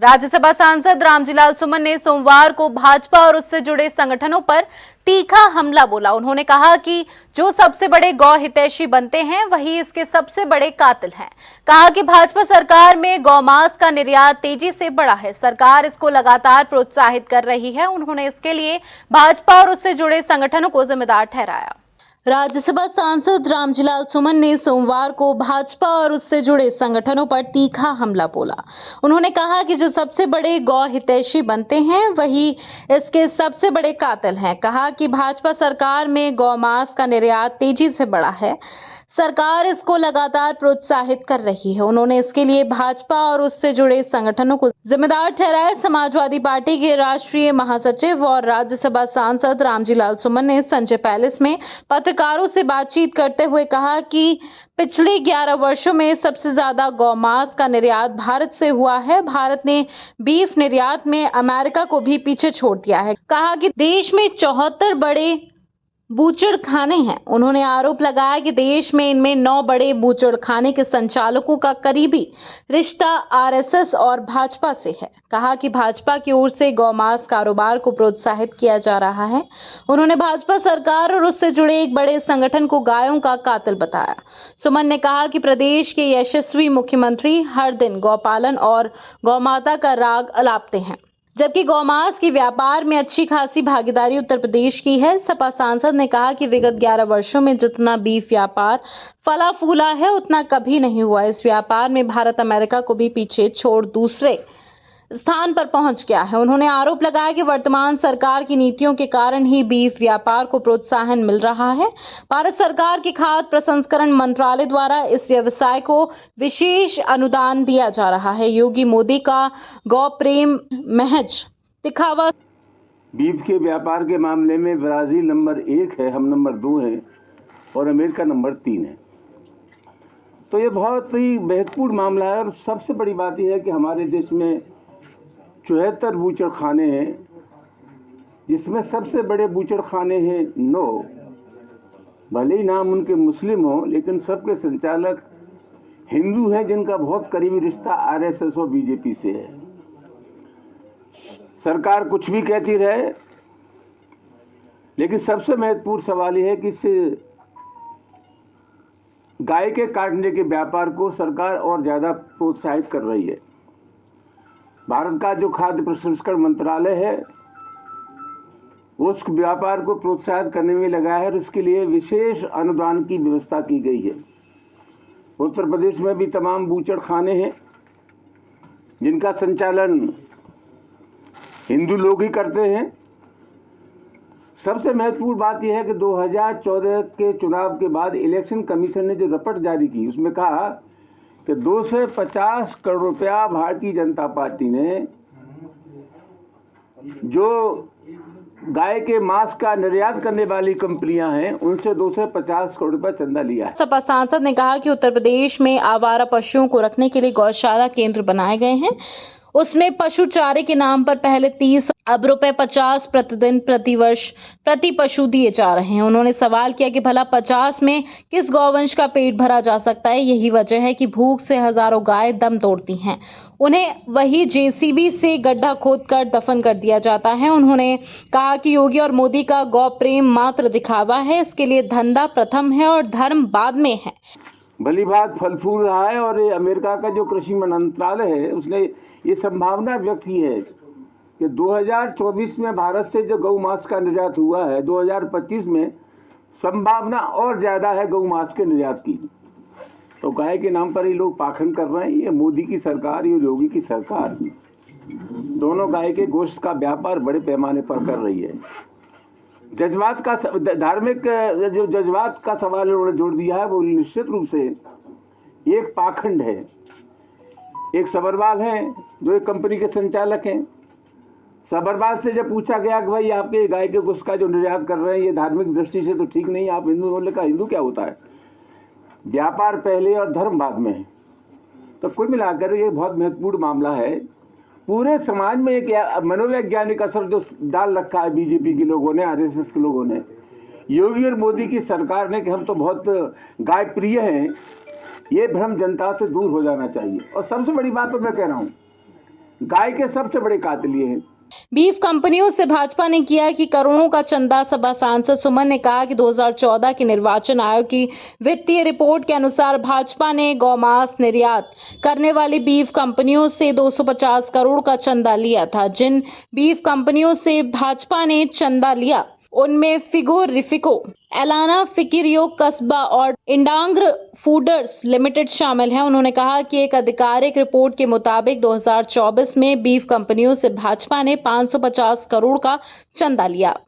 राज्यसभा सांसद रामजीलाल सुमन ने सोमवार को भाजपा और उससे जुड़े संगठनों पर तीखा हमला बोला। उन्होंने कहा कि जो सबसे बड़े गौ हितैषी बनते हैं वही इसके सबसे बड़े कातिल हैं। कहा कि भाजपा सरकार में गौमांस का निर्यात तेजी से बढ़ा है, सरकार इसको लगातार प्रोत्साहित कर रही है। उन्होंने इसके लिए भाजपा और उससे जुड़े संगठनों को जिम्मेदार ठहराया। राज्यसभा सांसद रामजीलाल सुमन ने सोमवार को भाजपा और उससे जुड़े संगठनों पर तीखा हमला बोला। उन्होंने कहा कि जो सबसे बड़े गौ हितैषी बनते हैं वही इसके सबसे बड़े कातिल हैं। कहा कि भाजपा सरकार में गौमांस का निर्यात तेजी से बढ़ा है, सरकार इसको लगातार प्रोत्साहित कर रही है। उन्होंने इसके लिए भाजपा और उससे जुड़े संगठनों को जिम्मेदार ठहराया। समाजवादी पार्टी के राष्ट्रीय महासचिव और राज्यसभा सांसद रामजीलाल सुमन ने संजय पैलेस में पत्रकारों से बातचीत करते हुए कहा कि पिछले 11 वर्षों में सबसे ज्यादा गौमांस का निर्यात भारत से हुआ है। भारत ने बीफ निर्यात में अमेरिका को भी पीछे छोड़ दिया है। कहा कि देश में 74 बड़े बूचड़खाने हैं। उन्होंने आरोप लगाया कि देश में इनमें 9 बड़े बूचड़खाने के संचालकों का करीबी रिश्ता आरएसएस और भाजपा से है। कहा कि भाजपा की ओर से गौमांस कारोबार को प्रोत्साहित किया जा रहा है। उन्होंने भाजपा सरकार और उससे जुड़े एक बड़े संगठन को गायों का कातिल बताया। सुमन ने कहा कि प्रदेश के यशस्वी मुख्यमंत्री हर दिन गौपालन और गौमाता का राग अलापते हैं, जबकि गौमांस के व्यापार में अच्छी खासी भागीदारी उत्तर प्रदेश की है। सपा सांसद ने कहा कि विगत 11 वर्षों में जितना बीफ व्यापार फला फूला है उतना कभी नहीं हुआ। इस व्यापार में भारत अमेरिका को भी पीछे छोड़ दूसरे स्थान पर पहुंच गया है। उन्होंने आरोप लगाया कि वर्तमान सरकार की नीतियों के कारण ही बीफ व्यापार को प्रोत्साहन मिल रहा है। भारत सरकार के खाद्य प्रसंस्करण मंत्रालय द्वारा इस व्यवसाय को विशेष अनुदान दिया जा रहा है। योगी मोदी का गौ प्रेम महज दिखावा। बीफ के व्यापार के मामले में ब्राजील नंबर 1 है, हम नंबर 2 हैं और अमेरिका नंबर 3 है। तो ये बहुत ही महत्वपूर्ण मामला है। और सबसे बड़ी बात यह है कि हमारे देश में 74 बूचड़खाने हैं, जिसमें सबसे बड़े बूचड़खाने हैं 9। भले ही नाम उनके मुस्लिम हो, लेकिन सबके संचालक हिंदू हैं, जिनका बहुत करीबी रिश्ता आरएसएस और बीजेपी से है। सरकार कुछ भी कहती रहे, लेकिन सबसे महत्वपूर्ण सवाल यह है कि इस गाय के काटने के व्यापार को सरकार और ज्यादा प्रोत्साहित कर रही है। भारत का जो खाद्य प्रसंस्करण मंत्रालय है उस व्यापार को प्रोत्साहित करने में लगा है और इसके लिए विशेष अनुदान की व्यवस्था की गई है। उत्तर प्रदेश में भी तमाम बूचड़खाने हैं जिनका संचालन हिंदू लोग ही करते हैं। सबसे महत्वपूर्ण बात यह है कि 2014 के चुनाव के बाद इलेक्शन कमीशन ने जो रिपोर्ट जारी की उसमें कहा कि 250 करोड़ रुपया भारतीय जनता पार्टी ने जो गाय के मांस का निर्यात करने वाली कंपनियां हैं उनसे 250 करोड़ रुपया चंदा लिया है। सपा सांसद ने कहा कि उत्तर प्रदेश में आवारा पशुओं को रखने के लिए गौशाला केंद्र बनाए गए हैं। उसमें पशु चारे के नाम पर पहले 30 अब रुपए 50 प्रतिदिन प्रतिवर्ष प्रति पशु दिए जा रहे हैं। उन्होंने सवाल किया कि भला 50 में किस गौवंश का पेट भरा जा सकता है। यही वजह है कि भूख से हजारों गाय दम तोड़ती हैं, उन्हें वही जेसीबी से गड्ढा खोदकर दफन कर दिया जाता है। उन्होंने कहा कि योगी और मोदी का गौ प्रेम मात्र दिखावा है, इसके लिए धंधा प्रथम है और धर्म बाद में है। भली बात फल फूल रहा है और अमेरिका का जो कृषि मंत्रालय है उसने ये संभावना व्यक्त की है कि 2024 में भारत से जो गौ मांस का निर्यात हुआ है 2025 में संभावना और ज्यादा है गौ मांस के निर्यात की। तो गाय के नाम पर ही लोग पाखंड कर रहे हैं। ये मोदी की सरकार, ये योगी की सरकार दोनों गाय के गोश्त का व्यापार बड़े पैमाने पर कर रही है। जज्बात का धार्मिक जो जज्बात का सवाल उन्होंने जोड़ दिया है वो निश्चित रूप से एक पाखंड है। एक सबरवाल हैं जो एक कंपनी के संचालक हैं। सबरवाल से जब पूछा गया कि भाई आपके गाय के गोश्त का जो निर्यात कर रहे हैं ये धार्मिक दृष्टि से तो ठीक नहीं, आप हिंदू होने का हिंदू क्या होता है, व्यापार पहले और धर्म बाद में है। तो कुल मिलाकर ये बहुत महत्वपूर्ण मामला है। पूरे समाज में एक मनोवैज्ञानिक असर जो डाल रखा है बीजेपी के लोगों ने, आरएसएस के लोगों ने, योगी और मोदी की सरकार ने कि हम तो बहुत गाय प्रिय हैं, ये भ्रम जनता से दूर हो जाना चाहिए। और सबसे बड़ी बात तो मैं कह रहा हूँ गाय के सबसे बड़े कातिल ये हैं। बीफ कंपनियों से भाजपा ने किया कि करोड़ों का चंदा। सभा सांसद सुमन ने कहा कि 2014 के निर्वाचन आयोग की वित्तीय रिपोर्ट के अनुसार भाजपा ने गौमांस निर्यात करने वाली बीफ कंपनियों से 250 करोड़ का चंदा लिया था। जिन बीफ कंपनियों से भाजपा ने चंदा लिया उनमें फिगो रिफिको, एलाना फिकिरियो कस्बा और इंडांग्र फूडर्स लिमिटेड शामिल हैं। उन्होंने कहा कि एक आधिकारिक रिपोर्ट के मुताबिक 2024 में बीफ कंपनियों से भाजपा ने 550 करोड़ का चंदा लिया।